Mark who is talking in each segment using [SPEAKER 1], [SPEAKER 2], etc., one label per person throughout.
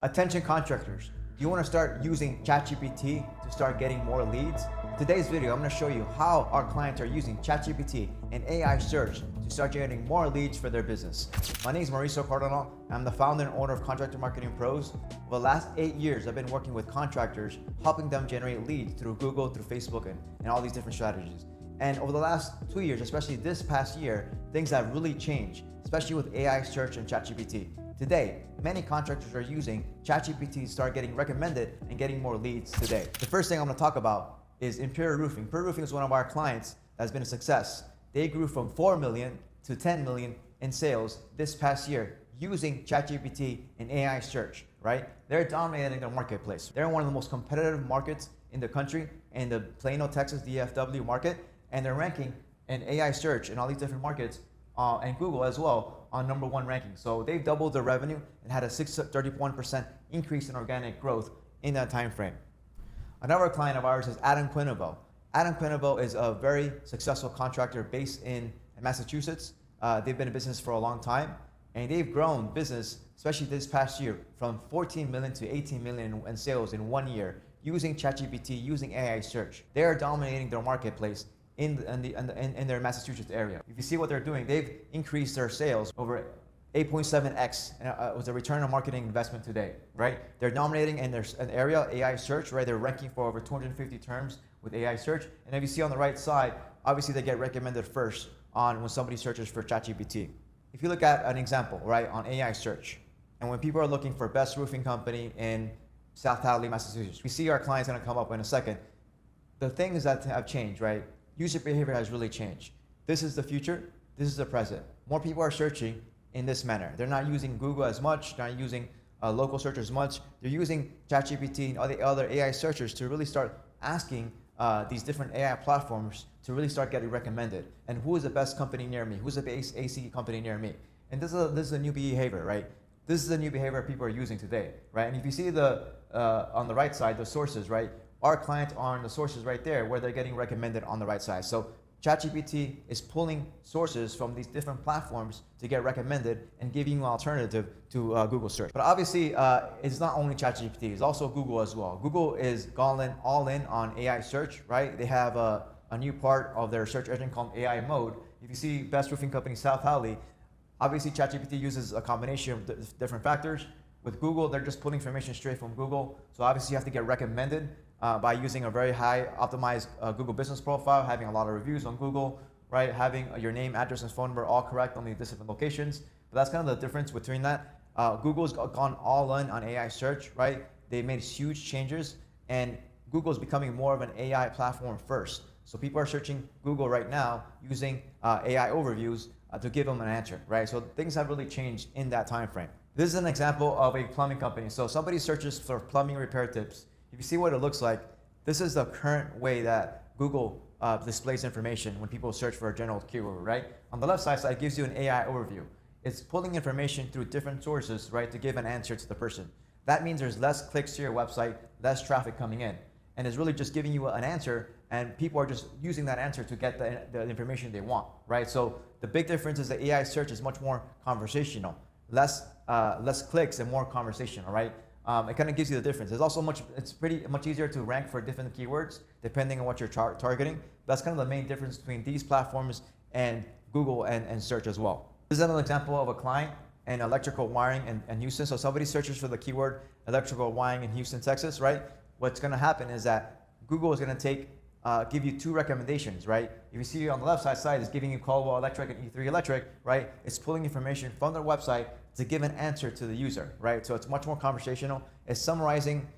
[SPEAKER 1] Attention contractors, do you want to start using Chatgpt to start getting more leads? In today's video, I'm going to show you how our clients are using Chatgpt and AI search to start generating more leads for their business. My name is Mauricio Cardinal. I'm the founder and owner of Contractor Marketing Pros. For the last 8 years, I've been working with contractors, helping them generate leads through Google, through Facebook, and all these different strategies. And over the last 2 years, especially this past year, things have really changed, especially with AI search and Chatgpt. Today, many contractors are using Chatgpt to start getting recommended and getting more leads today. The first thing I'm going to talk about is Imperial Roofing. Imperial Roofing is one of our clients that's been a success. They grew from 4 million to 10 million in sales this past year using Chatgpt and AI search, right? They're dominating their marketplace. They're in one of the most competitive markets in the country, in the Plano, Texas DFW market, and they're ranking in AI search in all these different markets and Google as well on #1 ranking. So they've doubled their revenue and had a 631% increase in organic growth in that time frame. Another client of ours is Adam Quinneville. Adam Quinneville is a very successful contractor based in Massachusetts. They've been in business for a long time, and they've grown business, especially this past year, from 14 million to 18 million in sales in 1 year using Chatgpt, using AI search. They are dominating their marketplace in their Massachusetts area. If you see what they're doing, they've increased their sales over 8.7x was the return on marketing investment today, right? They're dominating in their area, AI search, right? They're ranking for over 250 terms with AI search. And if you see on the right side, obviously they get recommended first on when somebody searches for Chatgpt. If you look at an example, right, on AI search, and when people are looking for best roofing company in South Hadley, Massachusetts, we see our client's gonna come up in a second. The things that have changed, right? User behavior has really changed. This is the future, this is the present. More people are searching in this manner. They're not using Google as much, they're not using local search as much. They're using Chatgpt and all the other AI searchers to really start asking these different AI platforms to really start getting recommended. And who is the best company near me? Who's the best AC company near me? And this is a new behavior, right? This is the new behavior people are using today, right? And if you see the on the right side, the sources, right? Our clients are in the sources right there where they're getting recommended on the right side. So Chatgpt is pulling sources from these different platforms to get recommended and giving you an alternative to Google search. But obviously, it's not only Chatgpt, it's also Google as well. Google is gone all in on AI search, right? They have a new part of their search engine called AI mode. If you see best roofing company South Hadley, obviously Chatgpt uses a combination of different factors. With Google, they're just pulling information straight from Google. So obviously you have to get recommended by using a very high optimized Google business profile, having a lot of reviews on Google, right? Having your name, address, and phone number all correct on the different locations. But that's kind of the difference between that. Google's gone all in on AI search, right? They made huge changes, and Google's becoming more of an AI platform first. So people are searching Google right now using AI overviews to give them an answer, right? So things have really changed in that time frame. This is an example of a plumbing company. So somebody searches for plumbing repair tips. If you see what it looks like, this is the current way that Google displays information when people search for a general keyword, right? On the left side, it gives you an AI overview. It's pulling information through different sources, right, to give an answer to the person. That means there's less clicks to your website, less traffic coming in. And it's really just giving you an answer, and people are just using that answer to get the information they want, right? So the big difference is that AI search is much more conversational, less clicks and more conversational, right? It kind of gives you the difference. It's pretty much easier to rank for different keywords depending on what you're targeting. That's kind of the main difference between these platforms and Google and search as well. This is another example of a client in electrical wiring in Houston. So somebody searches for the keyword electrical wiring in Houston, Texas, right? What's going to happen is that Google is going to give you 2 recommendations, right? If you see on the left side, it's giving you Caldwell Electric and E3 Electric, right? It's pulling information from their website to give an answer to the user, right? So it's much more conversational. It's summarizing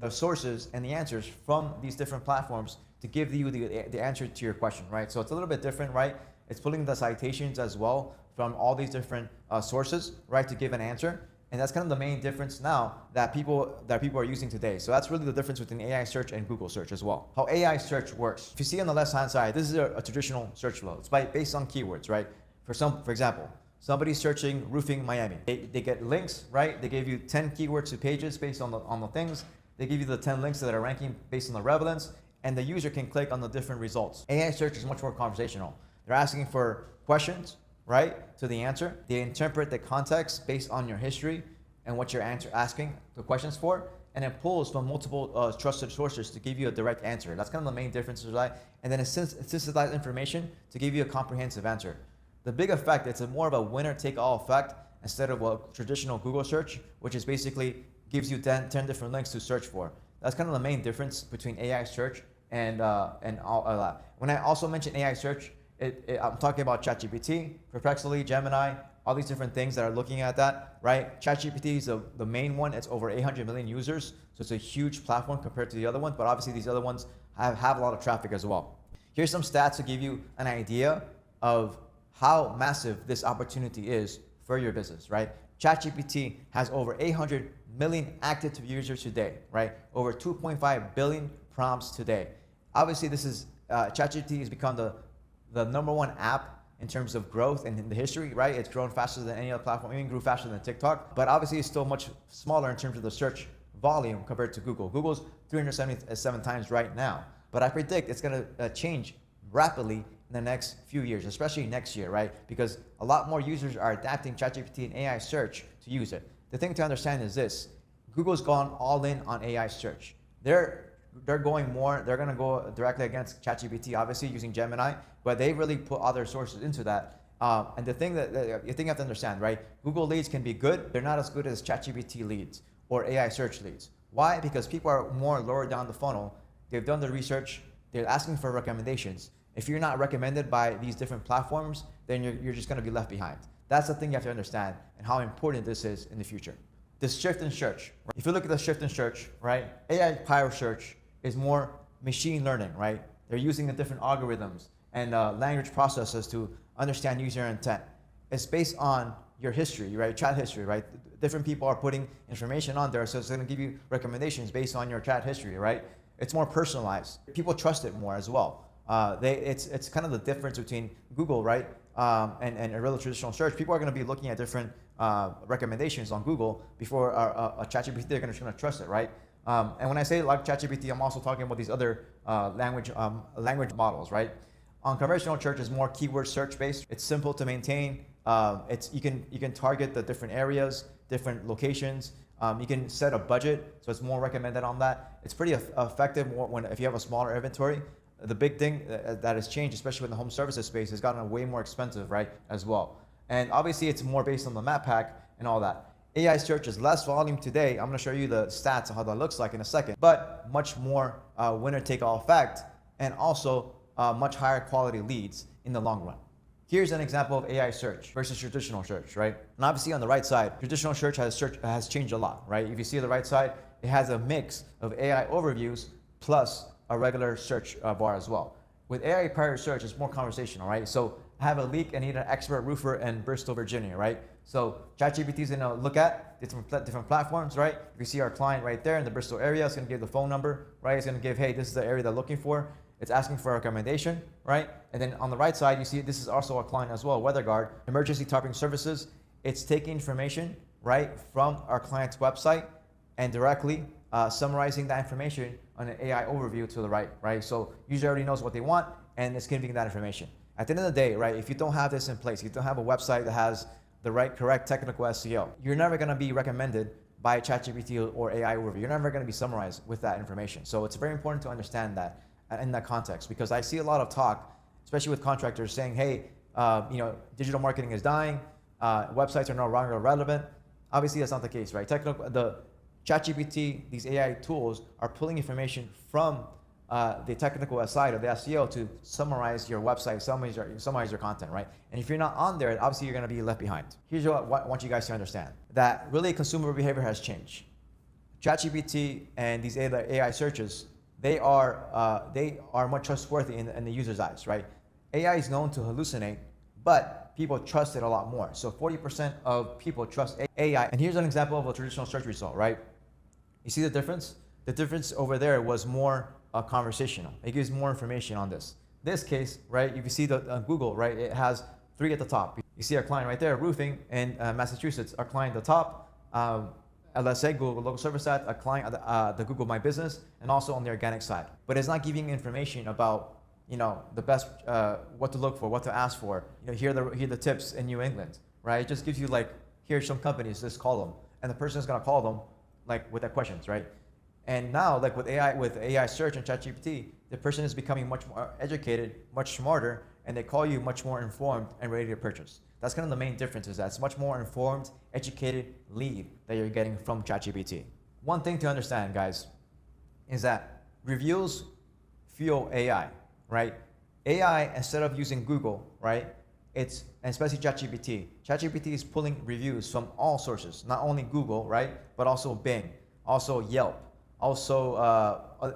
[SPEAKER 1] the sources and the answers from these different platforms to give you the answer to your question, right? So it's a little bit different, right? It's pulling the citations as well from all these different sources, right, to give an answer. And that's kind of the main difference now that people are using today. So that's really the difference between AI search and Google search as well. How AI search works. If you see on the left-hand side, this is a traditional search flow. It's based on keywords, right? For example, somebody's searching roofing Miami. They get links, right? They give you 10 keywords to pages based on the things. They give you the 10 links that are ranking based on the relevance, and the user can click on the different results. AI search is much more conversational. They're asking for questions, right, to the answer. They interpret the context based on your history, and what you're asking the questions for, and it pulls from multiple trusted sources to give you a direct answer. That's kind of the main difference, right? And then it synthesizes information to give you a comprehensive answer. The big effect, it's more of a winner-take-all effect instead of a traditional Google search, which is basically gives you 10 different links to search for. That's kind of the main difference between AI search and all that. When I also mention AI search, I'm talking about Chatgpt, Perplexity, Gemini, all these different things that are looking at that, right? Chatgpt is the main one. It's over 800 million users, so it's a huge platform compared to the other ones, but obviously these other ones have a lot of traffic as well. Here's some stats to give you an idea of how massive this opportunity is for your business, right? Chatgpt has over 800 million active users today, right? Over 2.5 billion prompts today. Obviously, this is Chatgpt has become the #1 app in terms of growth and in the history, right? It's grown faster than any other platform, even grew faster than TikTok, but obviously it's still much smaller in terms of the search volume compared to Google. Google's 377 times right now, but I predict it's gonna change rapidly in the next few years, especially next year, right? Because a lot more users are adapting ChatGPT and AI search to use it. The thing to understand is this: Google's gone all in on AI search. They're gonna go directly against ChatGPT, obviously using Gemini, but they really put other sources into that. And the thing that you have to understand, right? Google leads can be good. They're not as good as ChatGPT leads or AI search leads. Why? Because people are more lower down the funnel. They've done the research. They're asking for recommendations. If you're not recommended by these different platforms, then you're just gonna be left behind. That's the thing you have to understand and how important this is in the future. This shift in search. If you look at the shift in search, right? AI-powered search is more machine learning, right? They're using the different algorithms and language processes to understand user intent. It's based on your history, right? Chat history, right? Different people are putting information on there, so it's gonna give you recommendations based on your chat history, right? It's more personalized. People trust it more as well. It's kind of the difference between Google, right? And a real traditional search. People are gonna be looking at different recommendations on Google before a ChatGPT. They're just gonna trust it, right? And when I say like ChatGPT, I'm also talking about these other language models, right? On conversational search is more keyword search based. It's simple to maintain. You can target the different areas, different locations. You can set a budget, so it's more recommended on that. It's pretty effective if you have a smaller inventory. The big thing that has changed, especially in the home services space, has gotten way more expensive, right, as well. And obviously it's more based on the map pack and all that. AI search is less volume today. I'm gonna show you the stats of how that looks like in a second, but much more winner-take-all effect, and also much higher quality leads in the long run. Here's an example of AI search versus traditional search, right? And obviously on the right side, traditional search has changed a lot, right? If you see the right side, it has a mix of AI overviews plus a regular search bar as well. With AI-powered search, it's more conversational, right? So I have a leak and need an expert roofer in Bristol, Virginia, right? So ChatGPT is gonna look at different platforms, right? If you see our client right there in the Bristol area, it's gonna give the phone number, right? It's gonna give, hey, this is the area they're looking for. It's asking for a recommendation, right? And then on the right side, you see this is also a client as well, WeatherGuard, emergency targeting services. It's taking information, right, from our client's website and directly summarizing that information on an AI overview to the right? So user already knows what they want, and it's giving that information. At the end of the day, right, if you don't have this in place, if you don't have a website that has the correct technical SEO, you're never gonna be recommended by ChatGPT or AI overview. You're never gonna be summarized with that information. So it's very important to understand that in that context, because I see a lot of talk, especially with contractors saying, hey, digital marketing is dying, websites are no longer relevant. Obviously that's not the case, right? The ChatGPT, these AI tools are pulling information from the technical side of the SEO to summarize your website, summarize your content, right? And if you're not on there, obviously you're gonna be left behind. Here's what I want you guys to understand, that really consumer behavior has changed. ChatGPT and these AI searches, they are more trustworthy in the user's eyes, right? AI is known to hallucinate, but people trust it a lot more. So 40% of people trust AI. And here's an example of a traditional search result, right? You see the difference? The difference over there was more conversational. It gives more information on this. This case, right, if you see the Google, right, it has 3 at the top. You see our client right there, roofing in Massachusetts, our client at the top, let's say Google Local Service Ad, a client the Google My Business, and also on the organic side. But it's not giving information about the best, what to look for, what to ask for. Here are the tips in New England, right? It just gives you like, here's some companies, just call them. and the person is gonna call them like with their questions, right? And now, like with AI search and ChatGPT, the person is becoming much more educated, much smarter, and they call you much more informed and ready to purchase. That's kind of the main difference, is that it's much more informed, educated lead that you're getting from ChatGPT. One thing to understand, guys, is that reviews fuel AI, right? AI, instead of using Google, right? And especially ChatGPT. ChatGPT is pulling reviews from all sources, not only Google, right? But also Bing, also Yelp, also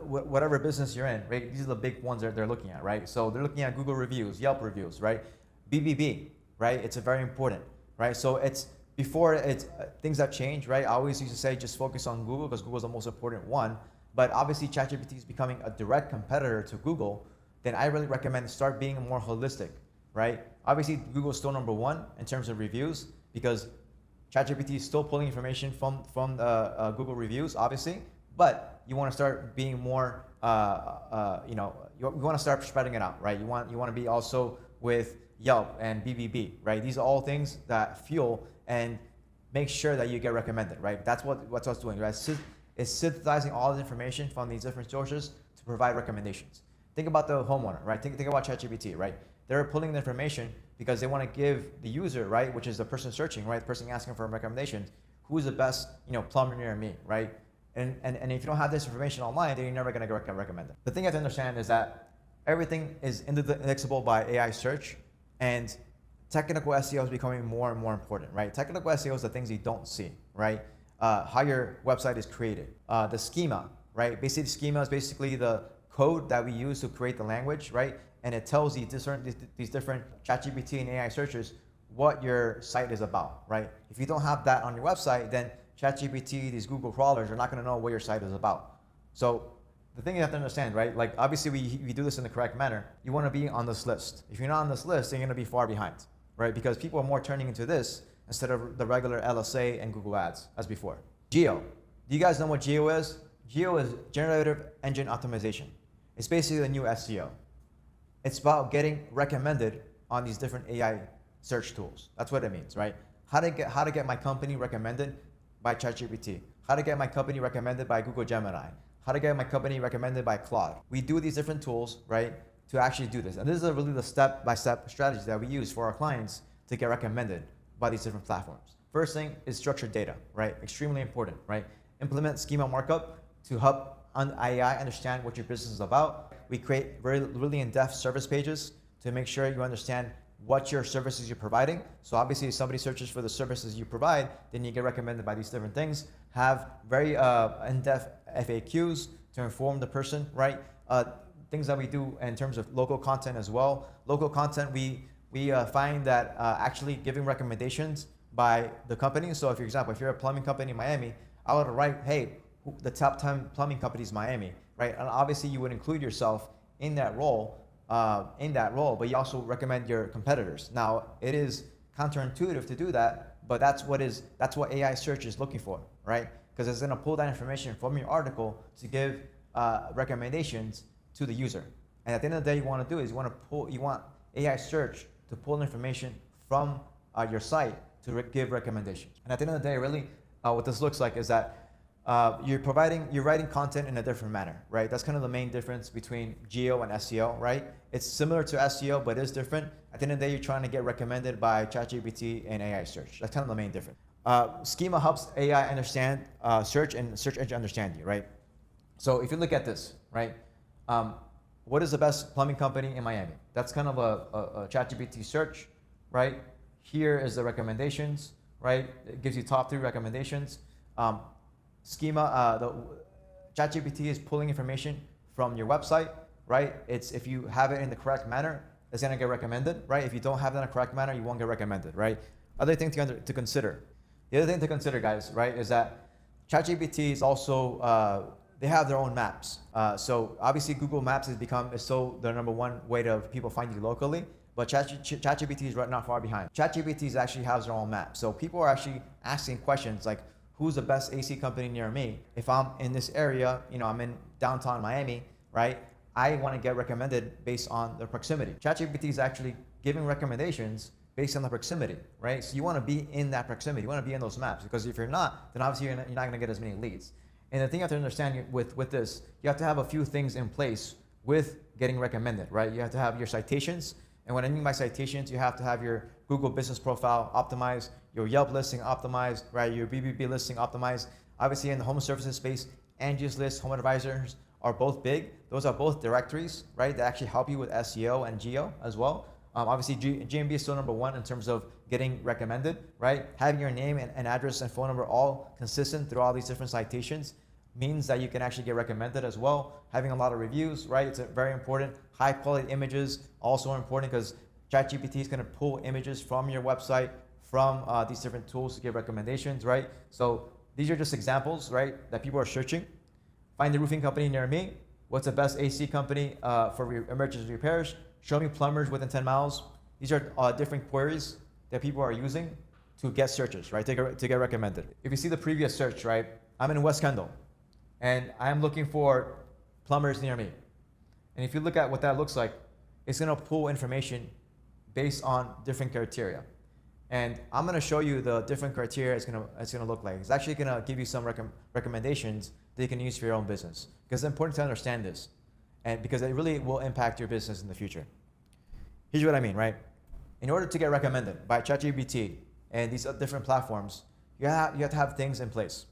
[SPEAKER 1] whatever business you're in, right? These are the big ones that they're looking at, right? So they're looking at Google reviews, Yelp reviews, right? BBB, right? It's a very important, right? So things have changed, right? I always used to say just focus on Google because Google is the most important one. But obviously ChatGPT is becoming a direct competitor to Google. Then I really recommend start being more holistic, right? Obviously Google is still number one in terms of reviews because ChatGPT is still pulling information from Google reviews, obviously. But you want to start being more, you want to start spreading it out, right? You want to be also with Yelp and BBB, right? These are all things that fuel and make sure that you get recommended, right? That's what it's doing, right? It's synthesizing all the information from these different sources to provide recommendations. Think about the homeowner, right? Think about ChatGPT, right? They're pulling the information because they want to give the user, right, which is the person searching, right, the person asking for recommendations, who's the best, plumber near me, right? And if you don't have this information online, then you're never going to get recommended. The thing you have to understand is that everything is indexable by AI search, and technical SEO is becoming more and more important, right? Technical SEO is the things you don't see, right? How your website is created. The schema, right? Basically, the schema is basically the code that we use to create the language, right? And it tells these different ChatGPT and AI searches what your site is about, right? If you don't have that on your website, then ChatGPT, these Google crawlers are not going to know what your site is about. So the thing you have to understand, right? Like obviously we do this in the correct manner. You want to be on this list. If you're not on this list, then you're going to be far behind, right? Because people are more turning into this instead of the regular LSA and Google Ads as before. Geo. Do you guys know what Geo is? Geo is Generative Engine Optimization. It's basically the new SEO. It's about getting recommended on these different AI search tools. That's what it means, right? How to get my company recommended by ChatGPT. How to get my company recommended by Google Gemini. How to get my company recommended by Claude. We do these different tools, right, to actually do this. And this is really the step-by-step strategy that we use for our clients to get recommended by these different platforms. First thing is structured data, right? Extremely important, right? Implement schema markup to help AI understand what your business is about. We create really in-depth service pages to make sure you understand what your services you're providing. So obviously if somebody searches for the services you provide, then you get recommended by these different things. Have very in-depth FAQs to inform the person, right? Things that we do in terms of local content as well. Local content, we find that actually giving recommendations by the company. So if, for example, if you're a plumbing company in Miami, I would write, hey, the top 10 plumbing companies in Miami, right? And obviously you would include yourself in that role, but you also recommend your competitors. Now, it is counterintuitive to do that, but that's what AI search is looking for, right? Because it's gonna pull that information from your article to give recommendations to the user. And at the end of the day, you wanna do is you want AI search to pull information from your site to give recommendations. And at the end of the day, really, what this looks like is that you're writing content in a different manner, right? That's kind of the main difference between Geo and SEO, right? It's similar to SEO, but it's different. At the end of the day, you're trying to get recommended by ChatGPT and AI search. That's kind of the main difference. Schema helps AI understand search and search engine understand you, right? So if you look at this, right? What is the best plumbing company in Miami? That's kind of a ChatGPT search, right? Here is the recommendations, right? It gives you top 3 recommendations. Schema, the ChatGPT is pulling information from your website, right? If you have it in the correct manner, it's gonna get recommended, right? If you don't have it in the correct manner, you won't get recommended, right? Other thing to consider. The other thing to consider, guys, right, is that ChatGPT is also, they have their own maps. So obviously Google Maps is the number one way to people find you locally, but ChatGPT is right not far behind. ChatGPT actually has their own map. So people are actually asking questions like, who's the best AC company near me? If I'm in this area, I'm in downtown Miami, right? I want to get recommended based on the proximity. ChatGPT is actually giving recommendations based on the proximity, right? So you want to be in that proximity. You want to be in those maps, because if you're not, then obviously you're not going to get as many leads. And the thing you have to understand with this, you have to have a few things in place with getting recommended, right? You have to have your citations. And what I mean by citations, you have to have your Google business profile optimized, your Yelp listing optimized, right? Your BBB listing optimized. Obviously in the home services space, Angie's List, Home Advisors are both big. Those are both directories, right? That actually help you with SEO and geo as well. Obviously, GMB is still number one in terms of getting recommended, right? Having your name and address and phone number all consistent through all these different citations means that you can actually get recommended as well. Having a lot of reviews, right? It's very important. High quality images, also important, because ChatGPT is going to pull images from your website, from these different tools to give recommendations, right? So these are just examples, right, that people are searching. Find the roofing company near me. What's the best AC company for emergency repairs? Show me plumbers within 10 miles. These are different queries that people are using to get searches, right, to get recommended. If you see the previous search, right, I'm in West Kendall, and I'm looking for plumbers near me. And if you look at what that looks like, it's gonna pull information based on different criteria. And I'm gonna show you the different criteria it's gonna look like. It's actually gonna give you some recommendations that you can use for your own business. Because it's important to understand this, and because it really will impact your business in the future. Here's what I mean, right? In order to get recommended by ChatGPT and these different platforms, you have to have things in place.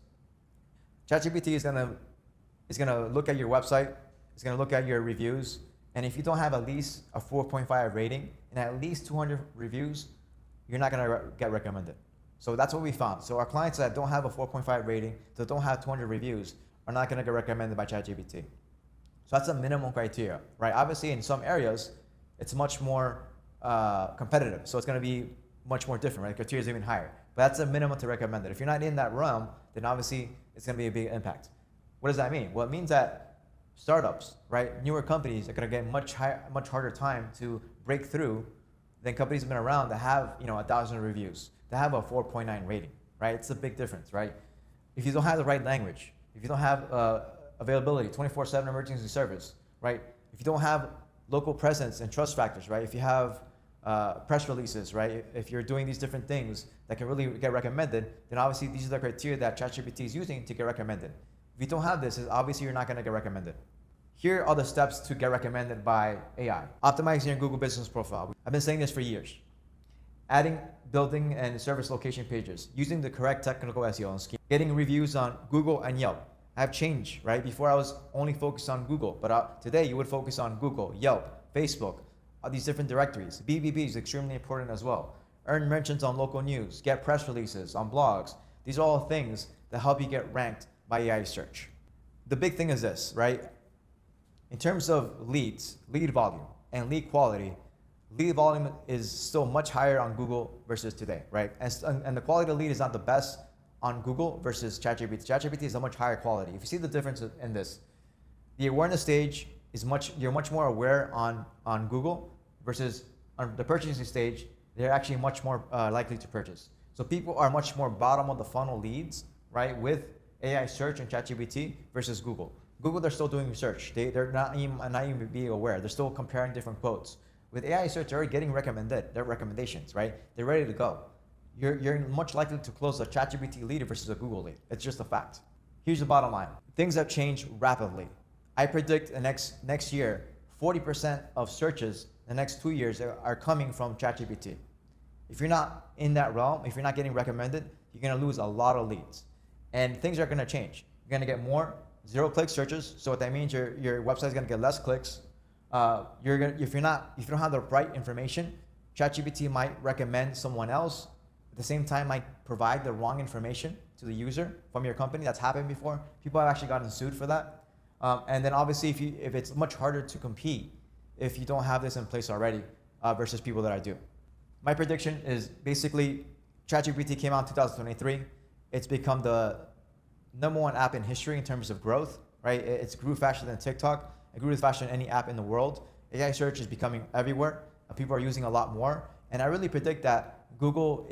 [SPEAKER 1] ChatGPT is gonna look at your website, it's gonna look at your reviews, and if you don't have at least a 4.5 rating and at least 200 reviews, you're not gonna get recommended. So that's what we found. So our clients that don't have a 4.5 rating, that don't have 200 reviews, are not gonna get recommended by ChatGPT. So that's a minimum criteria, right? Obviously in some areas, it's much more competitive. So it's gonna be much more different, right? Criteria is even higher. But that's a minimum to recommend it. If you're not in that realm, then obviously it's gonna be a big impact. What does that mean? Well, it means that startups, right, newer companies are gonna get much harder time to break through than companies that have been around that have 1,000 reviews, that have a 4.9 rating, right? It's a big difference, right? If you don't have the right language, if you don't have availability, 24/7 emergency service, right? If you don't have local presence and trust factors, right? If you have press releases, right? If you're doing these different things that can really get recommended, then obviously these are the criteria that ChatGPT is using to get recommended. If you don't have this, obviously you're not gonna get recommended. Here are the steps to get recommended by AI. Optimizing your Google business profile. I've been saying this for years. Adding, building, and service location pages. Using the correct technical SEO scheme. Getting reviews on Google and Yelp. I've changed, right? Before I was only focused on Google, but today you would focus on Google, Yelp, Facebook, all these different directories. BBB is extremely important as well. Earn mentions on local news. Get press releases on blogs. These are all things that help you get ranked by AI search. The big thing is this, right? In terms of leads, lead volume, and lead quality, lead volume is still much higher on Google versus today, right? And the quality of lead is not the best on Google versus ChatGPT. ChatGPT is a much higher quality. If you see the difference in this, the awareness stage is you're much more aware on Google versus on the purchasing stage, they're actually much more likely to purchase. So people are much more bottom of the funnel leads, right, with AI search and ChatGPT versus Google. Google, they're still doing research. They're not even being aware. They're still comparing different quotes. With AI search, they're already getting recommended, their recommendations, right? They're ready to go. You're much likely to close a ChatGPT lead versus a Google lead. It's just a fact. Here's the bottom line. Things have changed rapidly. I predict the next year, 40% of searches the next 2 years are coming from ChatGPT. If you're not in that realm, if you're not getting recommended, you're gonna lose a lot of leads. And things are gonna change. You're gonna get more zero-click searches. So what that means, your website is gonna get less clicks. If you don't have the right information, ChatGPT might recommend someone else. At the same time, might provide the wrong information to the user from your company. That's happened before. People have actually gotten sued for that. And then obviously, if it's much harder to compete if you don't have this in place already versus people that I do. My prediction is basically ChatGPT came out in 2023. It's become the #1 app in history in terms of growth, right? It's grew faster than TikTok. It grew faster than any app in the world. AI search is becoming everywhere. People are using a lot more. And I really predict that Google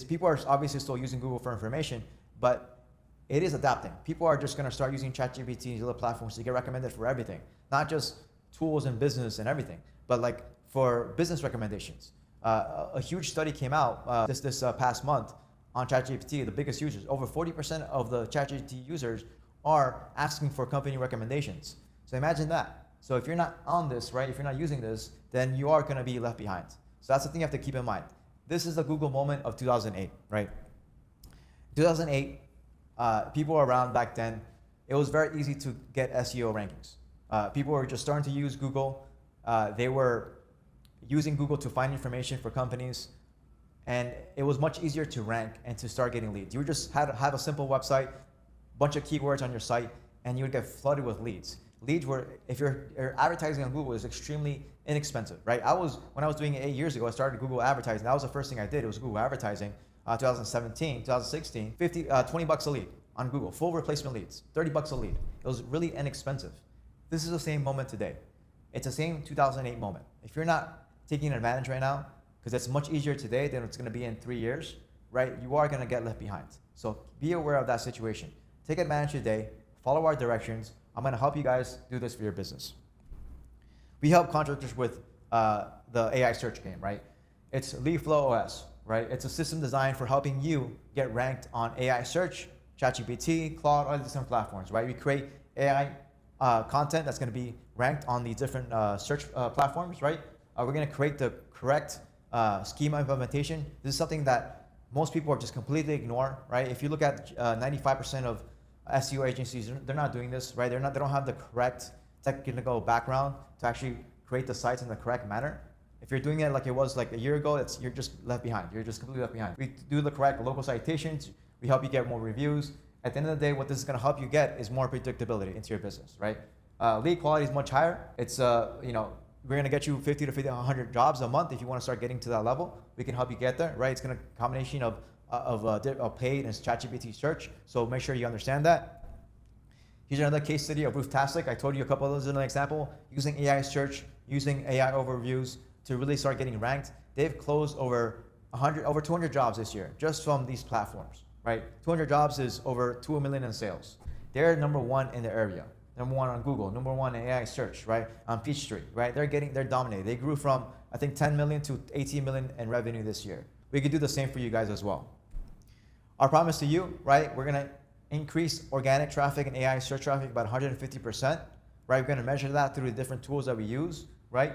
[SPEAKER 1] people are obviously still using Google for information, but it is adapting. People are just gonna start using ChatGPT and other platforms to get recommended for everything. Not just tools and business and everything, but like for business recommendations. A huge study came out this past month on ChatGPT. The biggest users, over 40% of the ChatGPT users are asking for company recommendations. So imagine that. So if you're not on this, right, if you're not using this, then you are going to be left behind. So that's the thing you have to keep in mind. This is the Google moment of 2008, right? 2008, people were around back then. It was very easy to get SEO rankings. People were just starting to use Google. They were using Google to find information for companies. And it was much easier to rank and to start getting leads. You just had to have a simple website, bunch of keywords on your site, and you would get flooded with leads. Leads were, if you're advertising on Google, is extremely inexpensive, right? When I was doing it 8 years ago, I started Google advertising. That was the first thing I did. It was Google advertising. 2017, 2016, 20 bucks a lead on Google, full replacement leads, 30 bucks a lead. It was really inexpensive. This is the same moment today. It's the same 2008 moment. If you're not taking advantage right now, because it's much easier today than it's going to be in 3 years, right? You are going to get left behind. So be aware of that situation. Take advantage today. Follow our directions. I'm going to help you guys do this for your business. We help contractors with the AI search game, right? It's LeadFlow OS, right? It's a system designed for helping you get ranked on AI search, ChatGPT, Claude, all these different platforms, right? We create AI content that's going to be ranked on these different search platforms, right? We're going to create the correct schema implementation. This is something that most people are just completely ignore, right? If you look at 95% of SEO agencies, they're not doing this, right? They don't have the correct technical background to actually create the sites in the correct manner. If you're doing it like it was like a year ago, you're just left behind. You're just completely left behind. We do the correct local citations. We help you get more reviews. At the end of the day, what this is going to help you get is more predictability into your business, right? Lead quality is much higher. It's we're going to get you 50 to 100 jobs a month if you want to start getting to that level. We can help you get there, right? It's going to combination of paid and ChatGPT search. So make sure you understand that. Here's another case study of Rooftastic. I told you a couple of those in an example. Using AI search, using AI overviews to really start getting ranked. They've closed over 200 jobs this year just from these platforms, right? 200 jobs is over 2 million in sales. They're number one in the area. Number one on Google, number one in AI search, right? On Peachtree, right? They're dominating. They grew from, I think, 10 million to 18 million in revenue this year. We could do the same for you guys as well. Our promise to you, right? We're gonna increase organic traffic and AI search traffic about 150%, right? We're gonna measure that through the different tools that we use, right?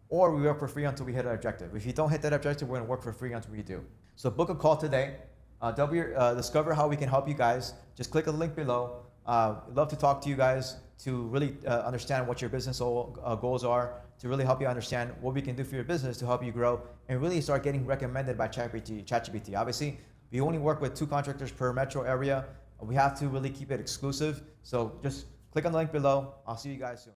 [SPEAKER 1] Or we work for free until we hit our objective. If you don't hit that objective, we're gonna work for free until we do. So book a call today. Discover how we can help you guys. Just click on the link below. Love to talk to you guys to really understand what your business goals are, to really help you understand what we can do for your business to help you grow and really start getting recommended by ChatGPT. Obviously, we only work with 2 contractors per metro area. We have to really keep it exclusive. So just click on the link below. I'll see you guys soon.